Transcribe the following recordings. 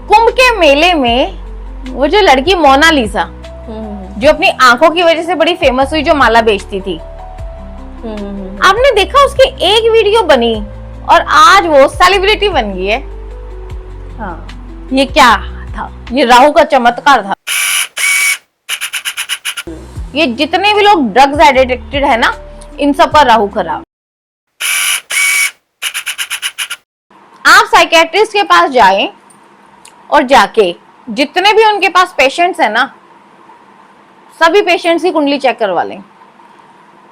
कुंभ के मेले में वो जो लड़की मोनालिसा जो अपनी आंखों की वजह से बड़ी फेमस हुई, जो माला बेचती थी, आपने देखा उसकी एक वीडियो बनी और आज वो सेलिब्रिटी बन गई है। हाँ, ये क्या था? ये राहु का चमत्कार था। ये जितने भी लोग ड्रग्स एडिक्टेड है ना, इन सब का राहु खराब। आप साइकेट्रिस्ट के पास जाएं और जाके जितने भी उनके पास पेशेंट्स है ना, सभी पेशेंट्स की कुंडली चेक करवा लें।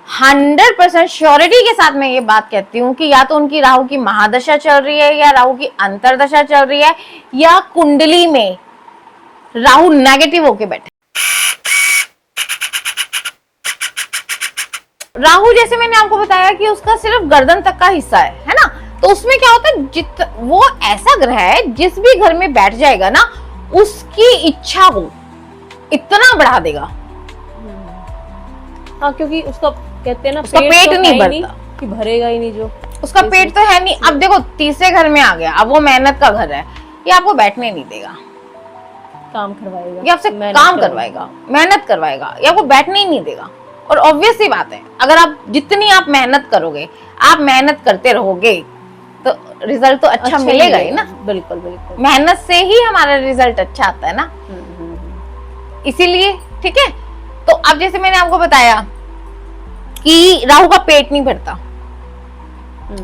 100% श्योरिटी के साथ मैं ये बात कहती हूँ कि या तो उनकी राहु की महादशा चल रही है, या राहु की अंतरदशा चल रही है, या कुंडली में राहु नेगेटिव होके बैठे। राहु जैसे मैंने आपको बताया कि उसका सिर्फ गर्दन तक का हिस्सा है ना, तो उसमें क्या होता है, वो ऐसा ग्रह है जिस भी घर में बैठ जाएगा ना, उसकी इच्छा को इतना बढ़ा देगा। हाँ, क्योंकि उसका कहते हैं ना, उसका पेट तो नहीं भरता कि भरेगा ही नहीं, जो उसका पेट तो है नहीं। अब देखो तीसरे घर में आ गया, अब वो मेहनत का घर है, ये आपको बैठने नहीं देगा, काम करवाएगा, ये आपसे काम करवाएगा, मेहनत करवाएगा, ये आपको बैठने ही नहीं देगा। और ऑब्वियस सी बात है, अगर आप जितनी आप मेहनत करोगे, आप मेहनत करते रहोगे, तो रिजल्ट तो अच्छा मिलेगा ही ना। बिल्कुल बिल्कुल, मेहनत से ही हमारा रिजल्ट अच्छा आता है ना। इसीलिए ठीक है। तो अब जैसे मैंने आपको बताया कि राहु का पेट नहीं भरता,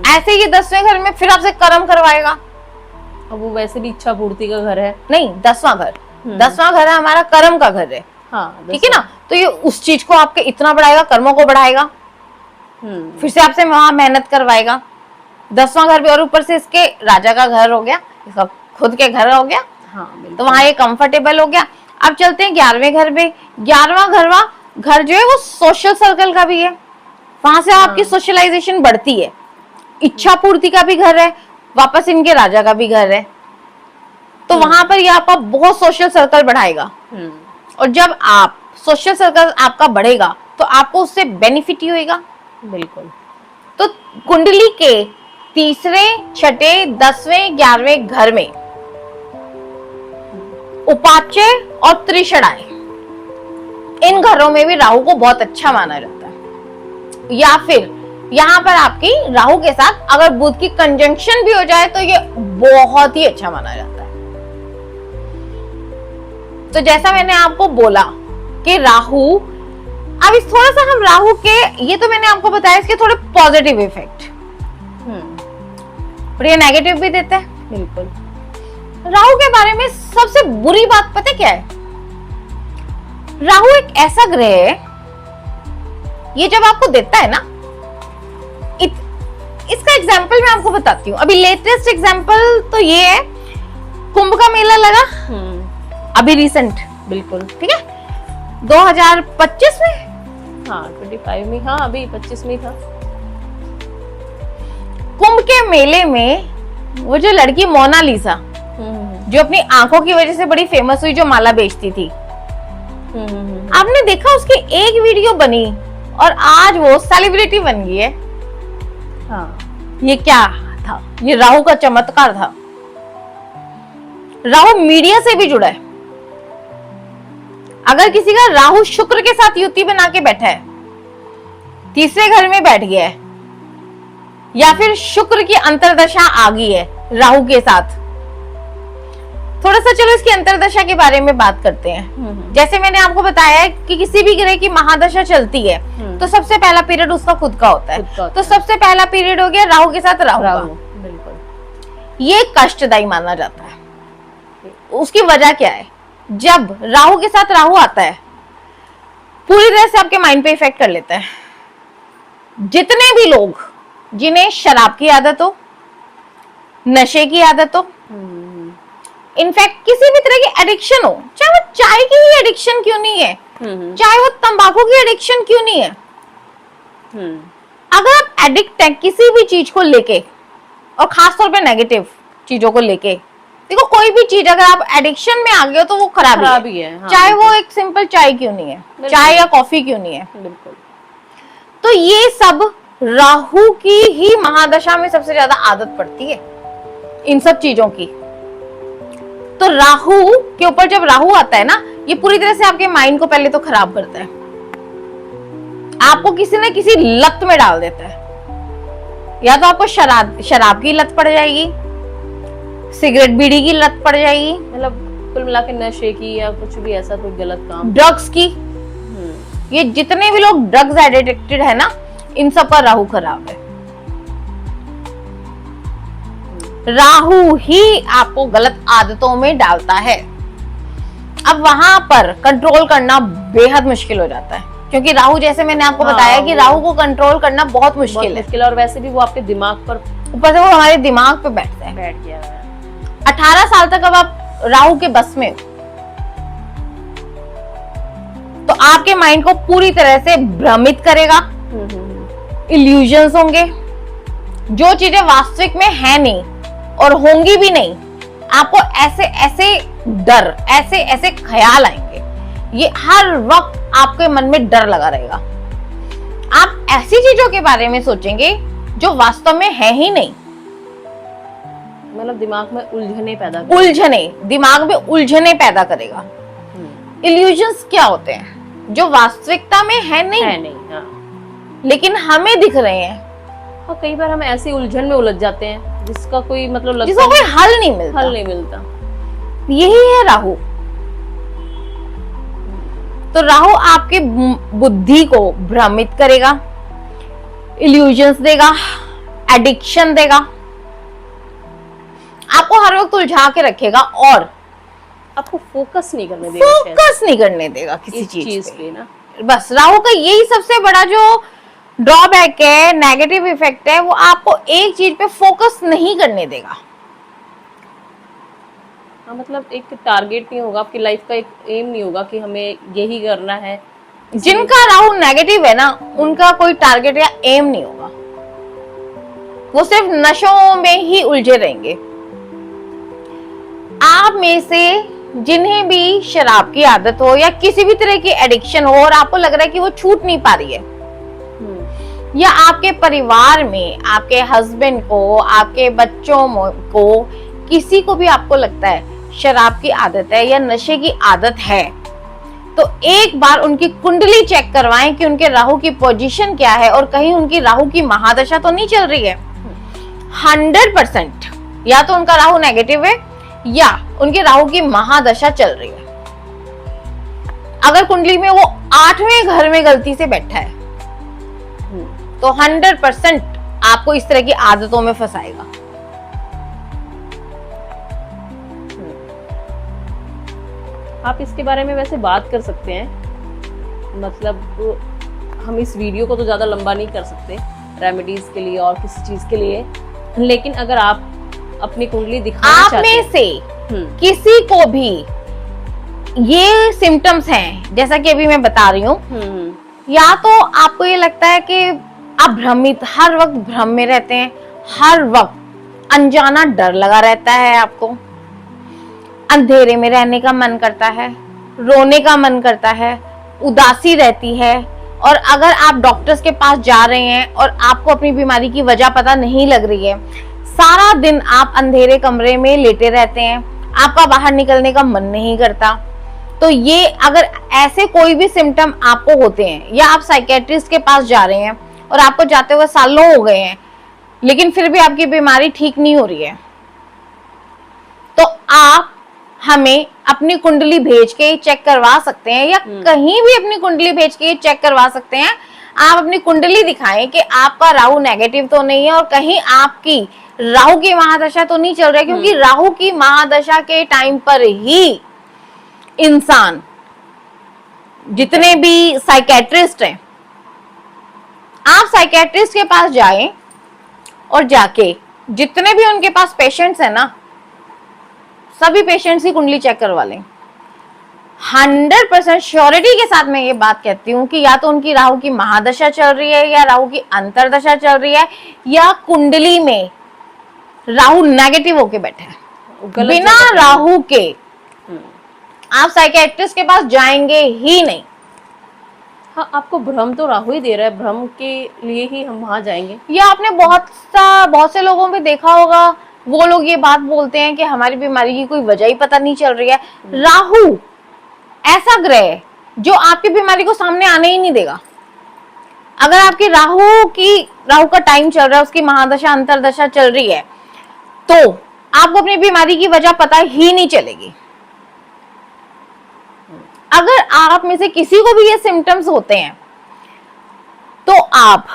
ऐसे ही 10वें घर में फिर आपसे कर्म करवाएगा। अब वो वैसे भी इच्छा पूर्ति का घर है। नहीं, 10वां घर, 10वां घर है हमारा कर्म का घर है। हाँ, ठीक है ना। तो ये उस चीज को आपके इतना बढ़ाएगा, कर्मों को बढ़ाएगा, फिर से आपसे वहां मेहनत करवाएगा। 10वां घर भी, और ऊपर से इसके राजा का घर हो गया, इसका खुद के घर हो गया। हाँ, तो वहां ये कंफर्टेबल हो गया। अब चलते हैं 11वें घर पे। 11वां घर जो है वो सोशल सर्कल का भी है, वहां से आपकी सोशलाइजेशन बढ़ती है। इच्छा पूर्ति का भी घर है, वापस इनके राजा का भी घर है, तो वहां पर ये आपका बहुत सोशल सर्कल बढ़ाएगा। और जब आप सोशल सर्कल आपका बढ़ेगा तो आपको उससे बेनिफिट ही होगा। बिल्कुल। तो कुंडली के तीसरे, छठे, 10वें, 11वें घर में उपाच्य और त्रिषणाएं, इन घरों में भी राहु को बहुत अच्छा माना जाता है। या फिर यहाँ पर आपकी राहु के साथ अगर बुध की कंजंक्शन भी हो जाए तो ये बहुत ही अच्छा माना जाता है। तो जैसा मैंने आपको बोला कि राहु, अब इस थोड़ा सा हम राहु के, ये तो मैंने आपको बताया इसके थोड़े पॉजिटिव इफेक्ट, और ये नेगेटिव भी देता है। बिल्कुल। राहु के बारे में सबसे बुरी बात पता क्या है? राहु एक ऐसा ग्रह है, ये जब आपको देता है ना, इसका एग्जाम्पल मैं आपको बताती हूँ। अभी लेटेस्ट एग्जाम्पल तो ये है, कुंभ का मेला लगा अभी रिसेंट, बिल्कुल ठीक है, 2025 में, हाँ 25 में, हाँ अभी 25 में था। कुंभ के मेले में वो जो लड़की मोनालिसा जो अपनी आंखों की वजह से बड़ी फेमस हुई, जो माला बेचती थी, आपने देखा उसकी एक वीडियो बनी और आज वो सेलिब्रिटी बन गई है। हाँ, ये क्या था? ये राहु का चमत्कार था। राहु मीडिया से भी जुड़ा है। अगर किसी का राहु शुक्र के साथ युति बना के बैठा है, तीसरे घर में बैठ गया है, या फिर शुक्र की अंतरदशा आ गई है राहु के साथ, थोड़ा सा चलो इसकी अंतरदशा के बारे में बात करते हैं। जैसे मैंने आपको बताया है कि किसी भी ग्रह की महादशा चलती है तो सबसे पहला पीरियड उसका खुद का होता है। तो सबसे पहला पीरियड हो गया राहु के साथ राहु का। बिल्कुल। ये कष्टदायी माना जाता है। उसकी वजह क्या है? जब राहु के साथ राहु आता है, पूरी तरह से आपके माइंड पे इफेक्ट कर लेता है। जितने भी लोग जिन्हें शराब की आदत हो, नशे की आदत हो, इनफैक्ट किसी भी तरह की एडिक्शन हो, चाहे वो चाय की ही एडिक्शन क्यों नहीं है, चाहे वो तंबाकू की एडिक्शन क्यों नहीं है, अगर आप एडिक्ट हैं किसी भी चीज को लेके, और खासतौर पे नेगेटिव चीजों को लेके, देखो कोई भी चीज अगर आप एडिक्शन में आ गए हो तो वो खराब ही है। हाँ, चाहे वो एक सिंपल चाय क्यों नहीं है, चाय या कॉफी क्यों नहीं है। बिल्कुल। तो ये सब राहु की ही महादशा में सबसे ज्यादा आदत पड़ती है इन सब चीजों की। तो राहु के ऊपर जब राहु आता है ना, ये पूरी तरह से आपके माइंड को पहले तो खराब करता है, आपको किसी न किसी लत में डाल देता है। या तो आपको शराब की लत पड़ जाएगी, सिगरेट बीड़ी की लत पड़ जाएगी, मतलब कुल मिला के नशे की या कुछ भी ऐसा कोई गलत काम, ड्रग्स की। ये जितने भी लोग ड्रग्स एडिक्टेड है ना, इन सब पर राहु खराब है। राहु ही आपको गलत आदतों में डालता है। अब वहां पर कंट्रोल करना बेहद मुश्किल हो जाता है, क्योंकि राहु, जैसे मैंने आपको बताया कि राहु को कंट्रोल करना बहुत मुश्किल है। और वैसे भी वो आपके दिमाग पर, ऊपर से वो हमारे दिमाग पे बैठता है। बैठ गया है। 18 साल तक अब आप राहु के बस में हो, तो आपके माइंड को पूरी तरह से भ्रमित करेगा। इल्यूजन्स होंगे, जो चीजें वास्तविक में है नहीं और होंगी भी नहीं। आपको ऐसे ऐसे डर, ऐसे ऐसे ख्याल आएंगे, ये हर वक्त आपके मन में डर लगा रहेगा। आप ऐसी चीजों के बारे में सोचेंगे जो वास्तव में है ही नहीं। मतलब दिमाग में दिमाग में उलझने पैदा करेगा। इल्यूजन्स क्या होते हैं? जो वास्तविकता में है नहीं, हाँ। लेकिन हमें दिख रहे हैं। हाँ, कई बार हम ऐसी उलझन में उलझ जाते हैं जिसका कोई मतलब जिसका कोई हल नहीं मिलता। यही है राहु। तो राहु आपके बुद्धि को भ्रमित करेगा, इल्यूजन्स देगा, एडिक्शन देगा, आपको हर वक्त उलझा के रखेगा और आपको फोकस नहीं करने देगा किसी चीज पे ना। बस राहु का यही सबसे बड़ा जो ड्रॉबैक है, नेगेटिव इफेक्ट है, वो आपको एक चीज पे फोकस नहीं करने देगा। हाँ, मतलब एक टारगेट नहीं होगा, आपकी लाइफ का एक एम नहीं होगा कि हमें यही करना है। जिनका राहु नेगेटिव है ना, उनका कोई टारगेट या एम नहीं होगा, वो सिर्फ नशों में ही उलझे रहेंगे। आप में से जिन्हें भी शराब की आदत हो या किसी भी तरह की एडिक्शन हो और आपको लग रहा है कि वो छूट नहीं पा रही है, या आपके परिवार में आपके हस्बैंड को, आपके बच्चों को, किसी को भी आपको लगता है शराब की आदत है या नशे की आदत है, तो एक बार उनकी कुंडली चेक करवाएं कि उनके राहु की पोजीशन क्या है और कहीं उनकी राहु की महादशा तो नहीं चल रही है। 100% या तो उनका राहु नेगेटिव है या उनके राहु की महादशा चल रही है। अगर कुंडली में वो 8वें घर में गलती से बैठा है तो 100% आपको इस तरह की आदतों में फंसाएगा। आप इसके बारे में वैसे बात कर सकते हैं, मतलब हम इस वीडियो को तो ज्यादा लंबा नहीं कर सकते रेमेडीज के लिए और किसी चीज के लिए, लेकिन अगर आप अपनी कुंडली दिखाना चाहते हैं, आप में से किसी को भी ये सिम्टम्स हैं, जैसा कि अभी मैं बता रही हूँ, या तो आपको ये लगता है कि आप भ्रमित, हर वक्त भ्रम में रहते हैं, हर वक्त अनजाना डर लगा रहता है, आपको अंधेरे में रहने का मन करता है, रोने का मन करता है, उदासी रहती है, और अगर आप डॉक्टर्स के पास जा रहे हैं और आपको अपनी बीमारी की वजह पता नहीं लग रही है, सारा दिन आप अंधेरे कमरे में लेटे रहते हैं, आपका बाहर निकलने का मन नहीं करता, तो ये अगर ऐसे कोई भी सिम्टम आपको होते हैं, या आप साइकेट्रिस्ट के पास जा रहे हैं और आपको जाते हुए सालों हो गए हैं लेकिन फिर भी आपकी बीमारी ठीक नहीं हो रही है, तो आप हमें अपनी कुंडली भेज के चेक करवा सकते हैं, या कहीं भी अपनी कुंडली भेज के चेक करवा सकते हैं। आप अपनी कुंडली दिखाएं कि आपका राहु नेगेटिव तो नहीं है और कहीं आपकी राहु की महादशा तो नहीं चल रही है, क्योंकि राहु की महादशा के टाइम पर ही इंसान, जितने भी साइकेट्रिस्ट हैं, आप साइकेट्रिस्ट के पास जाएं और जाके जितने भी उनके पास पेशेंट्स हैं ना, सभी पेशेंट्स की कुंडली चेक करवा लें। 100% श्योरिटी के साथ मैं ये बात कहती हूँ कि या तो उनकी राहु की महादशा चल रही है, या राहु की अंतरदशा चल रही है, या कुंडली में राहु नेगेटिव होके बैठा है। बिना राहु के आप साइकेट्रिस्ट के पास जाएंगे ही नहीं। हाँ, आपको भ्रम तो राहु ही दे रहा है, भ्रम के लिए ही हम वहां जाएंगे। या आपने बहुत से लोगों में देखा होगा वो लोग ये बात बोलते हैं कि हमारी बीमारी की कोई वजह ही पता नहीं चल रही है। राहु ऐसा ग्रह है जो आपकी बीमारी को सामने आने ही नहीं देगा। अगर आपकी राहु का टाइम चल रहा है, उसकी महादशा अंतरदशा चल रही है, तो आपको अपनी बीमारी की वजह पता ही नहीं चलेगी। अगर आप में से किसी को भी ये सिम्टम्स होते हैं तो आप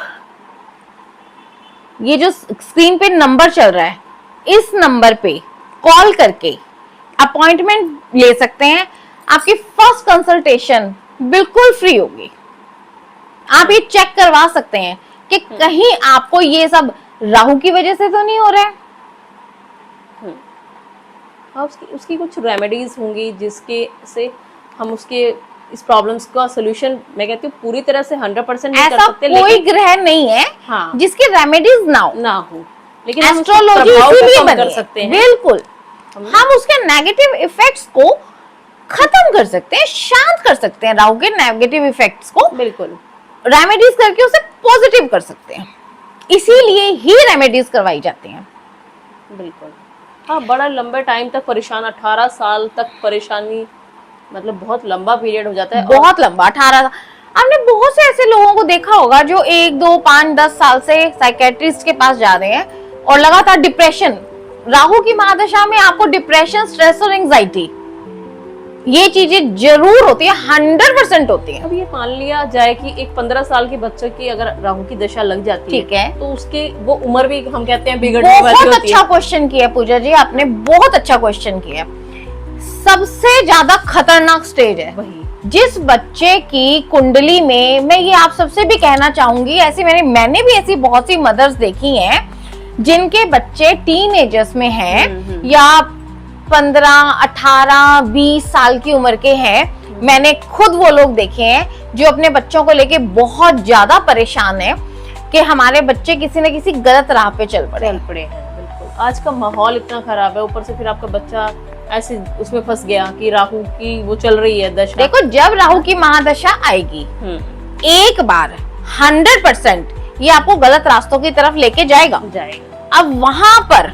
ये जो स्क्रीन पे नंबर चल रहा है, इस नंबर पे कॉल करके अपॉइंटमेंट ले सकते हैं। आपकी फर्स्ट कंसल्टेशन बिल्कुल फ्री होगी। आप ये चेक करवा सकते हैं कि कहीं आपको ये सब राहु की वजह से तो नहीं हो रहा है। हाँ, उसकी कुछ रेमेडीज होंगी जिसके से हम उसके इस प्रॉब्लम्स का सोल्यूशन, मैं कहती हूँ पूरी तरह से 100% नहीं कर सकते, कोई लेकिन ग्रह नहीं है हाँ, जिसके रेमेडीज ना हो, लेकिन हम उसके एस्ट्रोलॉजी प्रभाव को इसीलिए कम बनी कर है। सकते हैं। बिल्कुल, हम उसके नेगेटिव इफेक्ट्स को खत्म कर सकते हैं, शांत कर सकते हैं। राहु के नेगेटिव इफेक्ट्स को बिल्कुल रेमेडीज करके उसे पॉजिटिव कर सकते हैं। इसीलिए ही रेमेडीज करवाई जाती हैं। बिल्कुल हाँ, बड़ा लंबे टाइम तक परेशान, 18 साल तक परेशानी, मतलब बहुत लंबा पीरियड हो जाता है। बहुत लंबा, 18। आपने बहुत से ऐसे लोगों को देखा होगा जो 1, 2, 5, 10 साल से साइकेट्रिस्ट के पास जा रहे हैं और लगातार डिप्रेशन, राहु की महादशा में आपको डिप्रेशन, स्ट्रेस और एंजाइटी, ये चीजें जरूर होती है, 100% होती है। अब ये मान लिया जाए कि एक 15 साल के बच्चे की अगर राहु की दशा लग जाती ठीक है, तो उसके वो उम्र भी हम कहते हैं बिगड़ने वाली बहुत होती अच्छा है। क्वेश्चन किया पूजा जी, आपने बहुत अच्छा क्वेश्चन किया। सबसे ज्यादा खतरनाक स्टेज है वही जिस बच्चे की कुंडली में, मैं ये आप सबसे भी कहना चाहूंगी, ऐसी मैंने भी ऐसी बहुत सी मदर्स देखी हैं जिनके बच्चे टीनेजर्स में हैं या 15, 18, 20 साल की उम्र के हैं। मैंने खुद वो लोग देखे हैं जो अपने बच्चों को लेके बहुत ज्यादा परेशान हैं कि हमारे बच्चे किसी न किसी गलत राह पे चल पड़े हैं। बिल्कुल, आज का माहौल इतना खराब है, ऊपर से फिर आपका बच्चा ऐसे उसमें फंस गया कि राहु की वो चल रही है दशा। देखो, जब राहु की महादशा आएगी एक बार 100% ये आपको गलत रास्तों की तरफ लेके जाएगा। अब वहां पर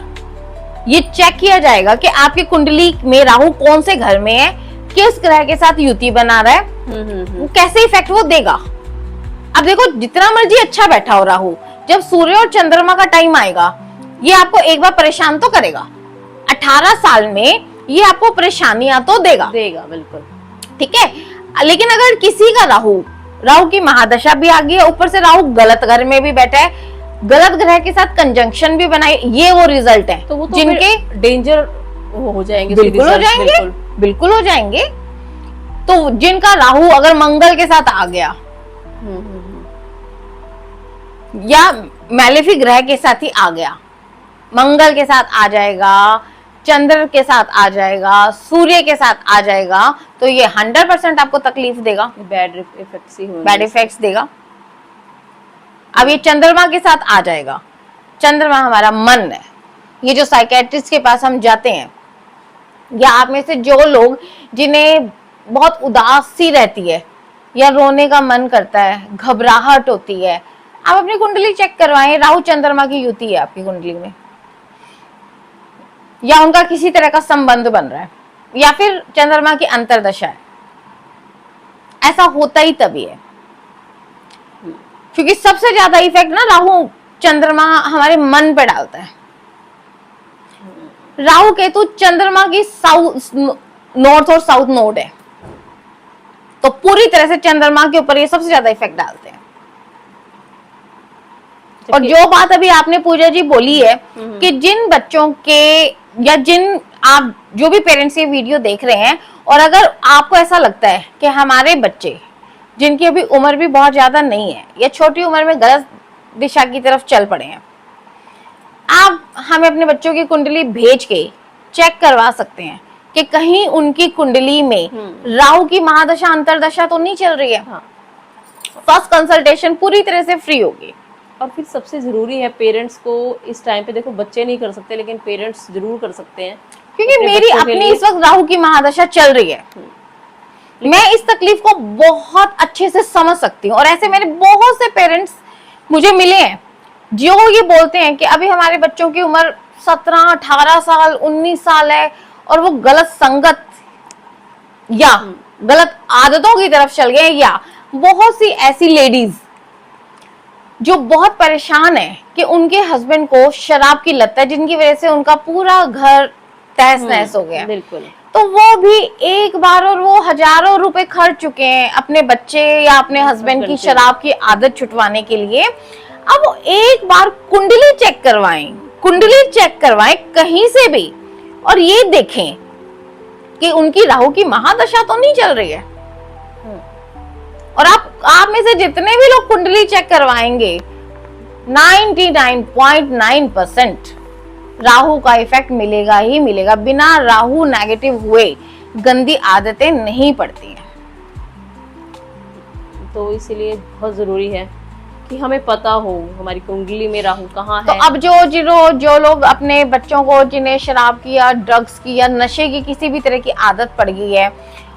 ये चेक किया जाएगा कि आपकी कुंडली में राहु कौन से घर में है, किस ग्रह के साथ युति बना रहा है, वो कैसे इफेक्ट वो देगा। अब देखो, जितना मर्जी अच्छा बैठा हो राहु, जब सूर्य और चंद्रमा का टाइम आएगा ये आपको एक बार परेशान तो करेगा। 18 साल में ये आपको परेशानियां तो देगा। बिल्कुल ठीक है, लेकिन अगर किसी का राहु की महादशा भी आ गई है, ऊपर से राहु गलत घर में भी बैठा है, गलत ग्रह के साथ कंजंक्शन भी बनाए, ये वो रिजल्ट है तो वो तो जिनके डेंजर हो जाएंगे। बिल्कुल हो जाएंगे, बिल्कुल हो जाएंगे। तो जिनका राहु अगर मंगल के साथ आ गया या मैलेफिक ग्रह के साथ ही आ गया, मंगल के साथ आ जाएगा, चंद्र के साथ आ जाएगा, सूर्य के साथ आ जाएगा, तो ये 100% आपको तकलीफ देगा, बैड इफेक्ट्स ही होंगे, बैड इफेक्ट्स देगा। अब ये चंद्रमा के साथ आ जाएगा। चंद्रमा हमारा मन है। ये जो साइकेट्रिस्ट के पास हम जाते हैं, या आप में से जो लोग जिन्हें बहुत उदासी रहती है या रोने का मन करता है, घबराहट होती है, आप अपनी कुंडली चेक करवाएं। राहु चंद्रमा की युति है आपकी कुंडली में, या उनका किसी तरह का संबंध बन रहा है, या फिर चंद्रमा की अंतरदशा है, ऐसा होता ही तभी है क्योंकि सबसे ज्यादा इफेक्ट ना राहु चंद्रमा हमारे मन पे डालता है। राहु केतु चंद्रमा की नॉर्थ और साउथ नोड है, तो पूरी तरह से चंद्रमा के ऊपर ये सबसे ज्यादा इफेक्ट डालते हैं। और जो बात अभी आपने पूजा जी बोली है कि जिन बच्चों के, या जिन आप जो भी पेरेंट्स ये वीडियो देख रहे हैं, और अगर आपको ऐसा लगता है कि हमारे बच्चे जिनकी अभी उम्र भी बहुत ज्यादा नहीं है या छोटी उम्र में गलत दिशा की तरफ चल पड़े हैं, आप हमें अपने बच्चों की कुंडली भेज के चेक करवा सकते हैं कि कहीं उनकी कुंडली में राहु की महादशा अंतरदशा तो नहीं चल रही है। फर्स्ट कंसल्टेशन पूरी तरह से फ्री होगी। और फिर सबसे जरूरी है पेरेंट्स को इस टाइम पे, देखो बच्चे नहीं कर सकते लेकिन पेरेंट्स जरूर कर सकते हैं, क्योंकि मेरी अपनी इस वक्त राहु की महादशा चल रही है। मैं इस तकलीफ को बहुत अच्छे से समझ सकती हूँ, और ऐसे मेरे बहुत से पेरेंट्स मुझे मिले हैं जो ये बोलते हैं कि अभी हमारे बच्चों की उम्र 17, 18 साल, 19 साल है और वो गलत संगत या गलत आदतों की तरफ चल गए, या बहुत सी ऐसी लेडीज जो बहुत परेशान है कि उनके हस्बैंड को शराब की लत है, जिनकी वजह से उनका पूरा घर तहस नहस हो गया। बिल्कुल। तो वो भी एक बार, और वो हजारों रुपए खर्च चुके हैं अपने बच्चे या अपने हस्बैंड की शराब की आदत छुटवाने के लिए। अब वो एक बार कुंडली चेक करवाएं, कुंडली चेक करवाएं कहीं से भी, और ये देखें कि उनकी राहु की महादशा तो नहीं चल रही है। और आप में से जितने भी लोग कुंडली चेक करवाएंगे, 99.9% राहु का इफेक्ट मिलेगा ही मिलेगा। बिना राहु नेगेटिव हुए गंदी आदतें नहीं पड़ती हैं। तो इसीलिए बहुत जरूरी है कि हमें पता हो हमारी कुंडली में राहु कहाँ तो है। अब जो लोग अपने बच्चों को, जिन्हें शराब की या ड्रग्स की या नशे की किसी भी तरह की आदत पड़ गई है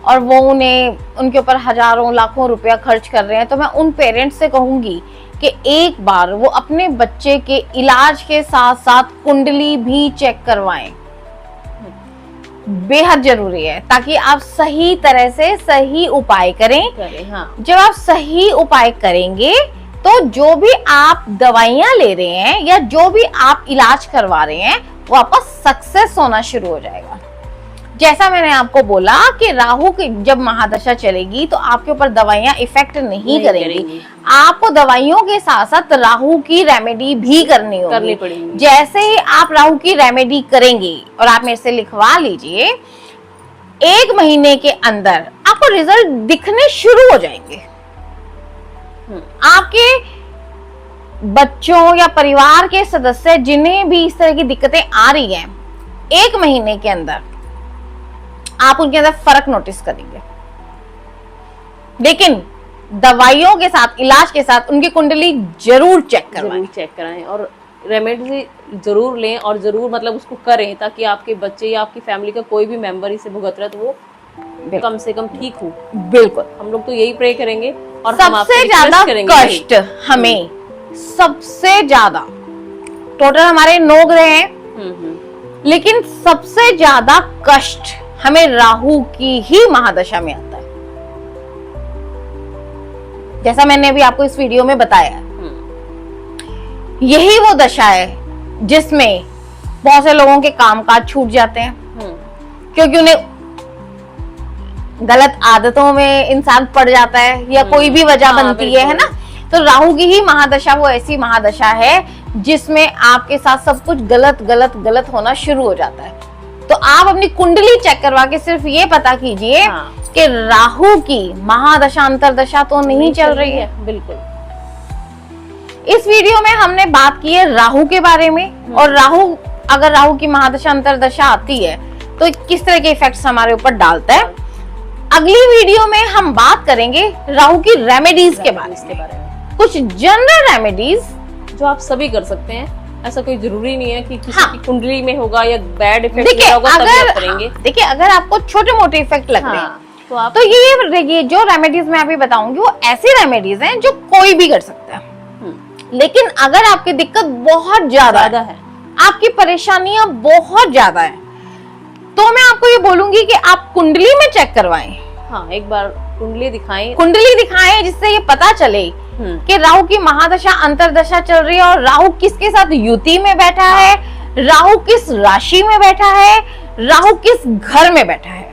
और वो उनके ऊपर हजारों लाखों रुपया खर्च कर रहे हैं, तो मैं उन पेरेंट्स से कहूंगी कि एक बार वो अपने बच्चे के इलाज के साथ साथ कुंडली भी चेक करवाएं। बेहद जरूरी है, ताकि आप सही तरह से सही उपाय करें। हाँ। जब आप सही उपाय करेंगे तो जो भी आप दवाइयां ले रहे हैं या जो भी आप इलाज करवा रहे हैं, वो आपका सक्सेस होना शुरू हो जाएगा। जैसा मैंने आपको बोला कि राहु की जब महादशा चलेगी तो आपके ऊपर दवाइयां इफेक्ट नहीं करेंगी। आपको दवाइयों के साथ साथ राहु की रेमेडी भी करनी पड़ेगी। जैसे ही आप राहु की रेमेडी करेंगे, और आप मेरे से लिखवा लीजिए, 1 महीने के अंदर आपको रिजल्ट दिखने शुरू हो जाएंगे। आपके बच्चों या परिवार के सदस्य जिन्हें भी इस तरह की दिक्कतें आ रही हैं, 1 महीने के अंदर आप उनके अंदर फर्क नोटिस करेंगे। लेकिन दवाइयों के साथ, इलाज के साथ उनकी कुंडली जरूर चेक कराएं और रेमेडी जरूर लें, और जरूर मतलब उसको करें, ताकि आपके बच्चे या आपकी फैमिली का कोई भी मेंबर इसे भुगत रहा है तो वो कम से कम ठीक हो। बिल्कुल, हम लोग तो यही प्रे करेंगे। और सबसे ज्यादा कष्ट हमें, सबसे ज्यादा, टोटल हमारे 9 ग्रह हैं, लेकिन सबसे ज्यादा कष्ट हमें राहु की ही महादशा में आता है। जैसा मैंने अभी आपको इस वीडियो में बताया, यही वो दशा है जिसमें बहुत से लोगों के कामकाज छूट जाते हैं, क्योंकि उन्हें गलत आदतों में इंसान पड़ जाता है या कोई भी वजह बनती है ना। तो राहु की ही महादशा वो ऐसी महादशा है जिसमें आपके साथ सब कुछ गलत गलत गलत होना शुरू हो जाता है। तो आप अपनी कुंडली चेक करवा के सिर्फ ये पता कीजिए कि राहु की महादशा अंतरदशा तो नहीं चल रही है। बिल्कुल। इस वीडियो में हमने बात की है राहु के बारे में, और राहु, अगर राहु की महादशा अंतरदशा आती है तो किस तरह के इफेक्ट्स हमारे ऊपर डालता है। अगली वीडियो में हम बात करेंगे राहु की रेमेडीज के बारे में, कुछ जनरल रेमेडीज जो आप सभी कर सकते हैं। ऐसा कोई जरूरी नहीं है कि किसी की कुंडली में होगा या बैड इफेक्ट होगा तभी आप करेंगे। देखिए, अगर आपको छोटे मोटे इफेक्ट लग रहे हैं तो ये जो रेमेडीज मैं अभी बताऊंगी वो ऐसी रेमेडीज हैं जो कोई भी कर सकता है। लेकिन अगर आपकी दिक्कत बहुत ज्यादा है, आपकी परेशानियां बहुत ज्यादा है, तो मैं आपको ये बोलूंगी कि आप कुंडली में चेक करवाएं। हाँ, एक बार कुंडली दिखाएं जिससे ये पता चले कि राहु की महादशा अंतरदशा चल रही है और राहु किसके साथ युति में बैठा है, राहु किस राशि में बैठा है, राहु किस घर में बैठा है।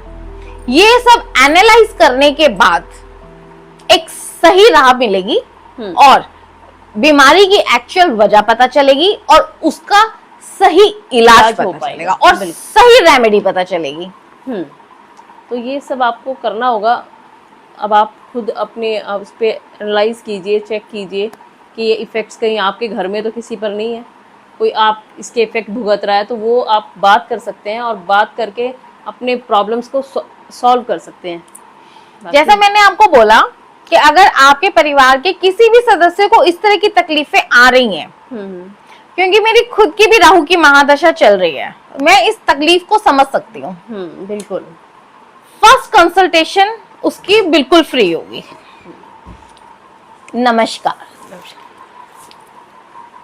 ये सब एनालाइज करने के बाद एक सही राह मिलेगी और बीमारी की एक्चुअल वजह पता चलेगी और उसका सही इलाज पता चलेगा और सही रेमेडी पता चलेगी। तो ये सब आपको करना होगा। अब आप खुद अपने उस पे एनालाइज कीजिए, चेक कीजिए कि ये इफेक्ट्स कहीं आपके घर में तो किसी पर नहीं है, कोई आप इसके इफेक्ट भुगत रहा है, तो वो आप बात कर सकते हैं और बात करके अपने प्रॉब्लम्स को सॉल्व कर सकते हैं। जैसा मैंने आपको बोला कि अगर आपके परिवार के किसी भी सदस्य को इस तरह की तकलीफें आ रही हैं, क्योंकि मेरी खुद की भी राहु की महादशा चल रही है, मैं इस तकलीफ को समझ सकती हूँ। बिल्कुल। फर्स्ट कंसल्टेशन उसकी बिल्कुल फ्री होगी। नमस्कार।